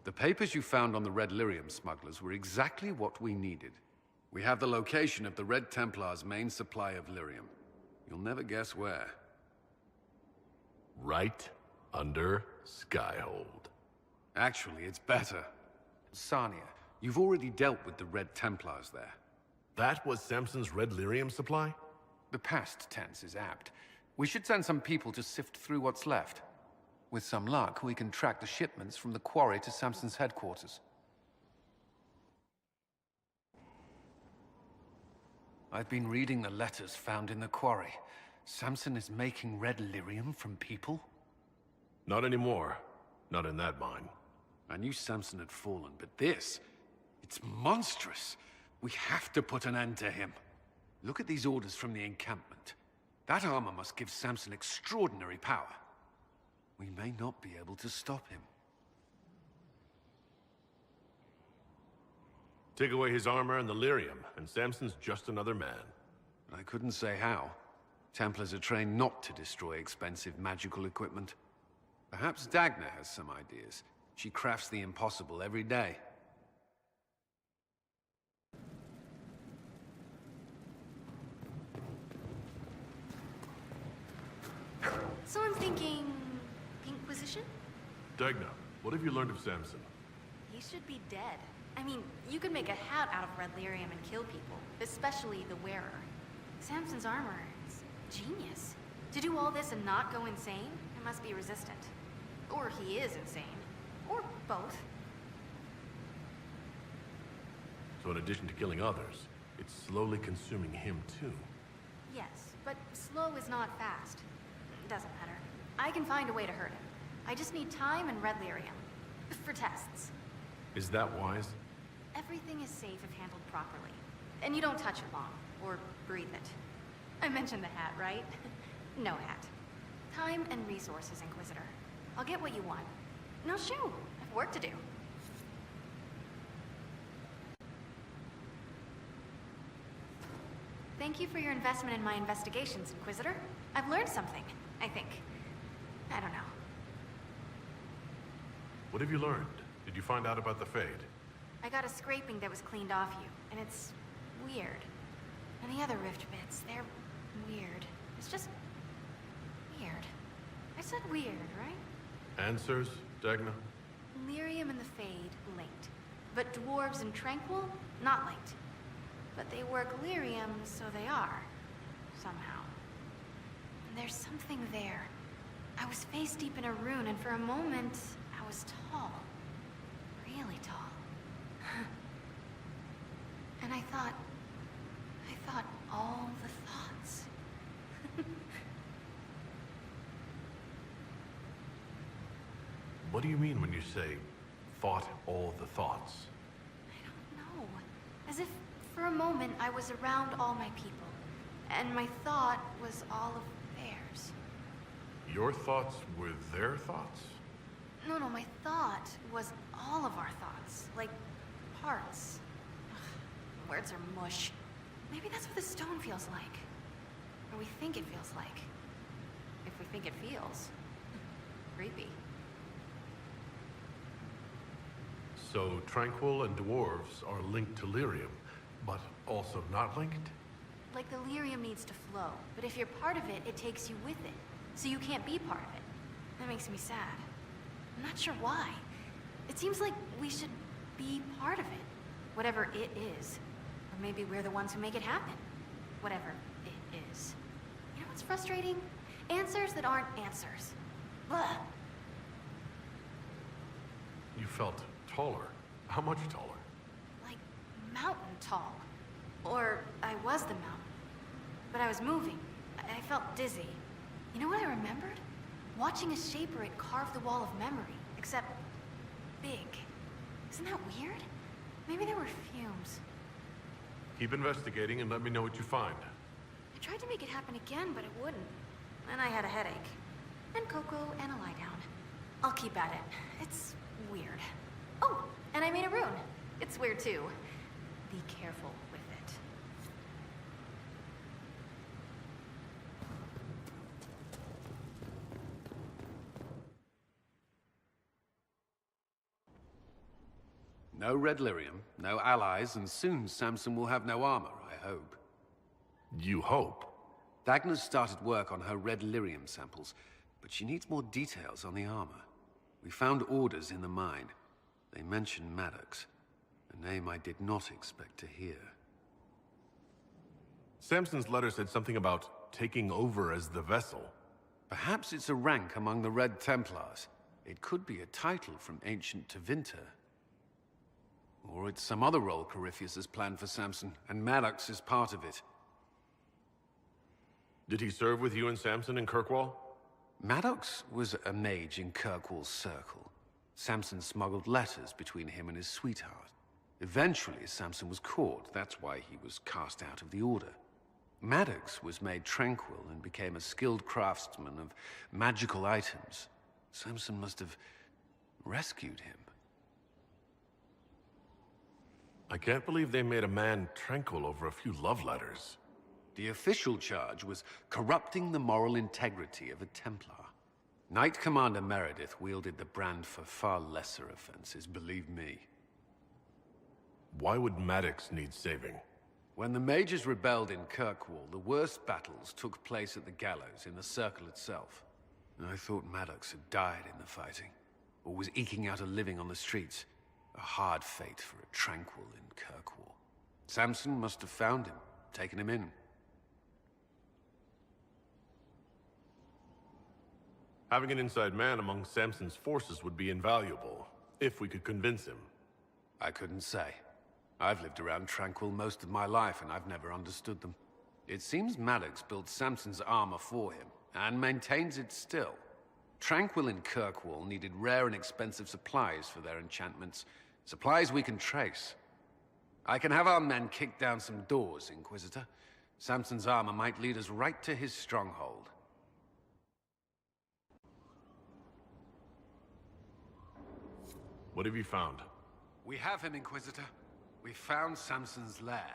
The papers you found on the Red Lyrium smugglers were exactly what we needed. We have the location of the Red Templar's main supply of lyrium. You'll never guess where. Right under Skyhold. Actually, it's better. Sarnia, you've already dealt with the Red Templars there. That was Samson's Red Lyrium supply? The past tense is apt. We should send some people to sift through what's left. With some luck, we can track the shipments from the quarry to Samson's headquarters. I've been reading the letters found in the quarry. Samson is making red lyrium from people? Not anymore. Not in that mine. I knew Samson had fallen, but this... it's monstrous. We have to put an end to him. Look at these orders from the encampment. That armor must give Samson extraordinary power. We may not be able to stop him. Take away his armor and the lyrium, and Samson's just another man. I couldn't say how. Templars are trained not to destroy expensive magical equipment. Perhaps Dagna has some ideas. She crafts the impossible every day. So I'm thinking... Inquisition? Dagna, what have you learned of Samson? He should be dead. I mean, you could make a hat out of red lyrium and kill people, especially the wearer. Samson's armor is genius. To do all this and not go insane, it must be resistant. Or he is insane. Or both. So in addition to killing others, it's slowly consuming him too. Yes, but slow is not fast. Doesn't matter. I can find a way to hurt him. I just need time and red lyrium. For tests. Is that wise? Everything is safe if handled properly. And you don't touch it long, or breathe it. I mentioned the hat, right? No hat. Time and resources, Inquisitor. I'll get what you want. Now shoo, I have work to do. Thank you for your investment in my investigations, Inquisitor. I've learned something, I think. I don't know. What have you learned? Did you find out about the Fade? I got a scraping that was cleaned off you, and it's weird. And the other rift bits, they're weird. It's just weird. I said weird, right? Answers, Dagna? Lyrium and the Fade linked. But dwarves and Tranquil, not linked. But they work lyrium, so they are. Somehow. And there's something there. I was face deep in a rune, and for a moment, I was tall. Really tall. And I thought all the thoughts. What do you mean when you say, thought all the thoughts? I don't know. As if for a moment I was around all my people, and my thought was all of theirs. Your thoughts were their thoughts? No, my thought was all of our thoughts, like parts. Ugh, words are mush. Maybe that's what the stone feels like. Or we think it feels like. If we think it feels. Creepy. So Tranquil and dwarves are linked to lyrium, but also not linked? Like the lyrium needs to flow, but if you're part of it, it takes you with it. So you can't be part of it. That makes me sad. I'm not sure why. It seems like we should be part of it. Whatever it is. Or maybe we're the ones who make it happen. Whatever it is. You know what's frustrating? Answers that aren't answers. Blah. You felt taller. How much taller? Like mountain tall. Or I was the mountain. But I was moving. I felt dizzy. You know what I remembered? Watching a shaper it carve the wall of memory. Except big. Isn't that weird? Maybe there were fumes. Keep investigating and let me know what you find. I tried to make it happen again, but it wouldn't. And I had a headache. And cocoa and a lie down. I'll keep at it. It's weird. Oh, and I made a rune. It's weird too. Be careful with it. No red lyrium, no allies, and soon Samson will have no armor, I hope. You hope? Dagna's started work on her red lyrium samples, but she needs more details on the armor. We found orders in the mine. They mention Maddox, a name I did not expect to hear. Samson's letter said something about taking over as the vessel. Perhaps it's a rank among the Red Templars. It could be a title from ancient Tevinter. Or it's some other role Corypheus has planned for Samson, and Maddox is part of it. Did he serve with you and Samson in Kirkwall? Maddox was a mage in Kirkwall's circle. Samson smuggled letters between him and his sweetheart. Eventually, Samson was caught. That's why he was cast out of the Order. Maddox was made tranquil and became a skilled craftsman of magical items. Samson must have rescued him. I can't believe they made a man tranquil over a few love letters. The official charge was corrupting the moral integrity of a Templar. Knight Commander Meredith wielded the brand for far lesser offenses, believe me. Why would Maddox need saving? When the mages rebelled in Kirkwall, the worst battles took place at the gallows in the circle itself. I thought Maddox had died in the fighting, or was eking out a living on the streets. A hard fate for a tranquil in Kirkwall. Samson must have found him, taken him in. Having an inside man among Samson's forces would be invaluable, if we could convince him. I couldn't say. I've lived around Tranquil most of my life, and I've never understood them. It seems Maddox built Samson's armor for him, and maintains it still. Tranquil and Kirkwall needed rare and expensive supplies for their enchantments. Supplies we can trace. I can have our men kick down some doors, Inquisitor. Samson's armor might lead us right to his stronghold. What have you found? We have him, Inquisitor. We found Samson's lair.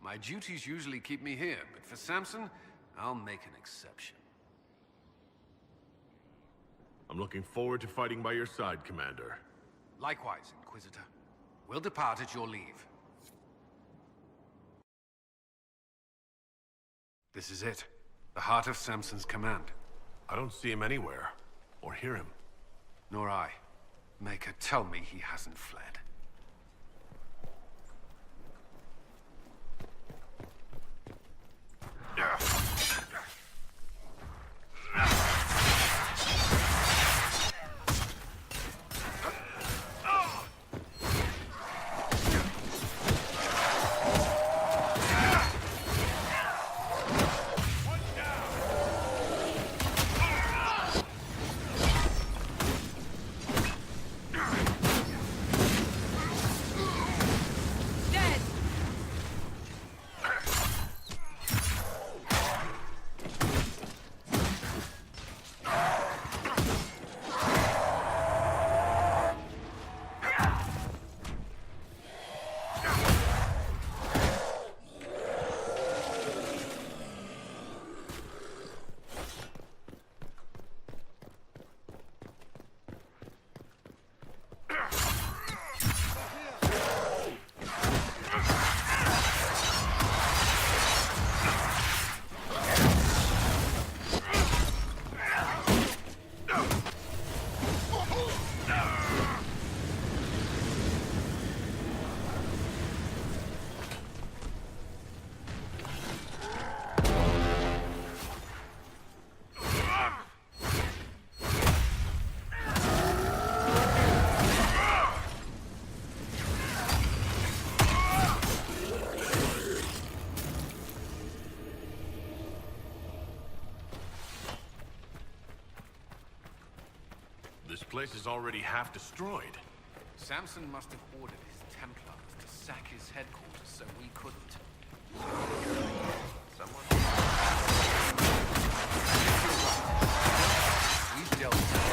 My duties usually keep me here, but for Samson, I'll make an exception. I'm looking forward to fighting by your side, Commander. Likewise, Inquisitor. We'll depart at your leave. This is it. The heart of Samson's command. I don't see him anywhere, or hear him. Nor I. Maker, tell me he hasn't fled. This place is already half destroyed. Samson must have ordered his Templars to sack his headquarters so we couldn't. Someone... We've dealt with it.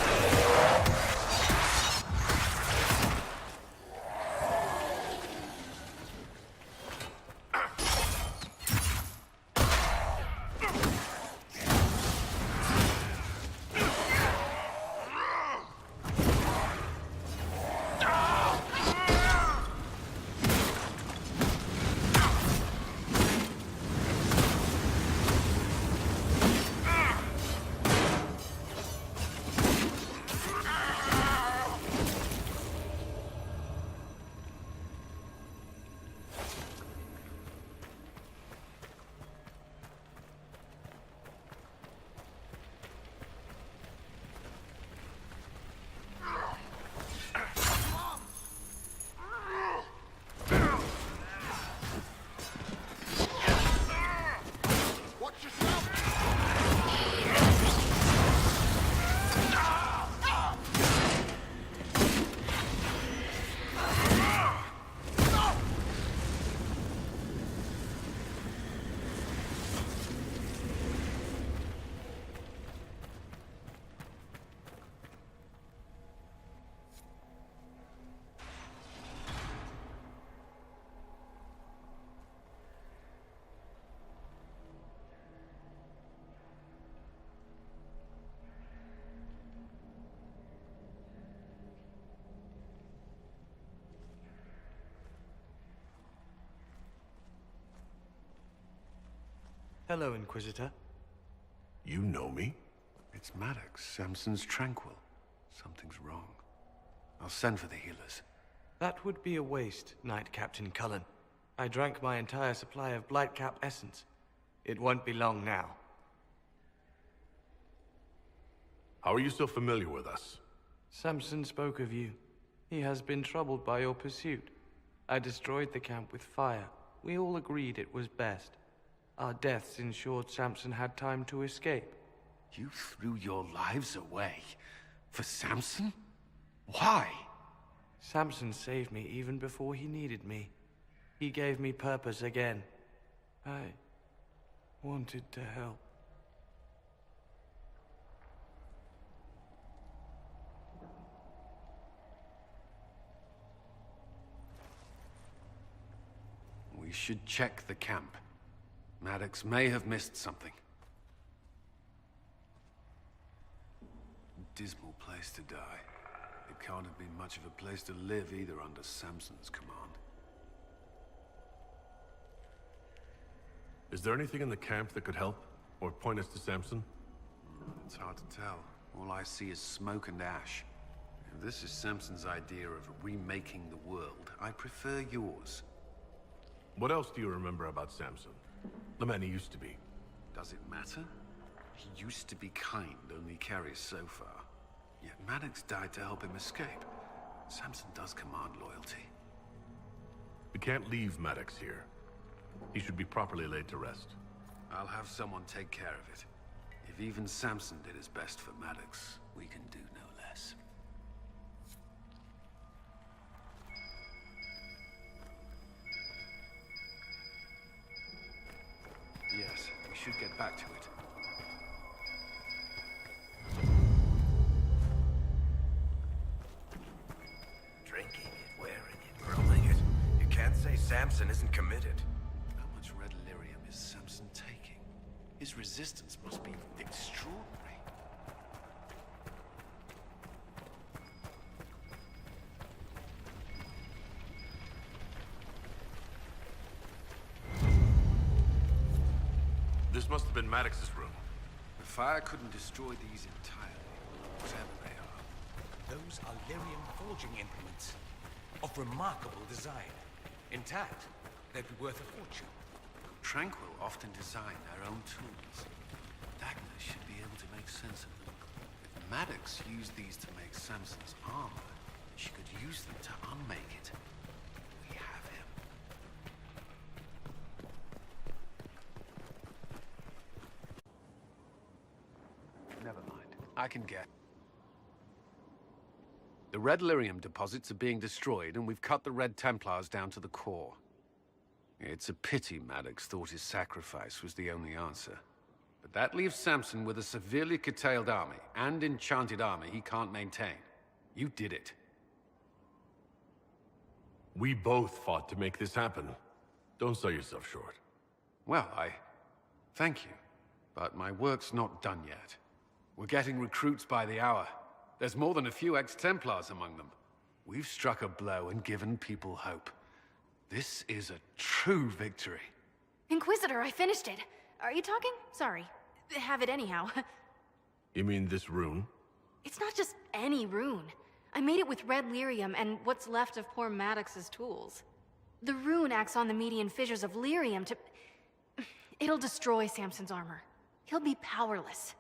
Hello, Inquisitor. You know me? It's Maddox, Samson's Tranquil. Something's wrong. I'll send for the healers. That would be a waste, Knight Captain Cullen. I drank my entire supply of Blightcap essence. It won't be long now. How are you so familiar with us? Samson spoke of you. He has been troubled by your pursuit. I destroyed the camp with fire. We all agreed it was best. Our deaths ensured Samson had time to escape. You threw your lives away? For Samson? Why? Samson saved me even before he needed me. He gave me purpose again. I wanted to help. We should check the camp. Maddox may have missed something. Dismal place to die. It can't have been much of a place to live either under Samson's command. Is there anything in the camp that could help? Or point us to Samson? It's hard to tell. All I see is smoke and ash. If this is Samson's idea of remaking the world, I prefer yours. What else do you remember about Samson? The man he used to be. Does it matter? He used to be kind, only carries so far. Yet Maddox died to help him escape. Samson does command loyalty. We can't leave Maddox here. He should be properly laid to rest. I'll have someone take care of it. If even Samson did his best for Maddox, we can do no less. Yes, we should get back to it. Drinking it, wearing it, growing it. You can't say Samson isn't committed. How much red lyrium is Samson taking? His resistance must be extraordinary. This must have been Maddox's room. The fire couldn't destroy these entirely, whatever they are. Those are lyrium forging implements. Of remarkable design. Intact, they'd be worth a fortune. Tranquil often design their own tools. Dagna should be able to make sense of them. If Maddox used these to make Samson's armor, she could use them to unmake it. We have him. Never mind. I can get. The red lyrium deposits are being destroyed, and we've cut the Red Templars down to the core. It's a pity Maddox thought his sacrifice was the only answer. But that leaves Samson with a severely curtailed army, and enchanted armor he can't maintain. You did it. We both fought to make this happen. Don't sell yourself short. Well, thank you. But my work's not done yet. We're getting recruits by the hour. There's more than a few ex-Templars among them. We've struck a blow and given people hope. This is a true victory. Inquisitor, I finished it. Are you talking? Sorry. Have it anyhow. You mean this rune? It's not just any rune. I made it with red lyrium and what's left of poor Maddox's tools. The rune acts on the median fissures of lyrium to... It'll destroy Samson's armor. He'll be powerless.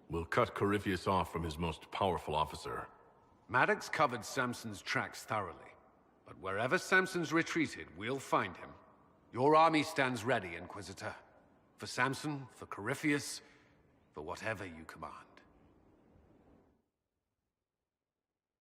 We'll cut Corypheus off from his most powerful officer. Maddox covered Samson's tracks thoroughly. But wherever Samson's retreated, we'll find him. Your army stands ready, Inquisitor. For Samson, for Corypheus, for whatever you command.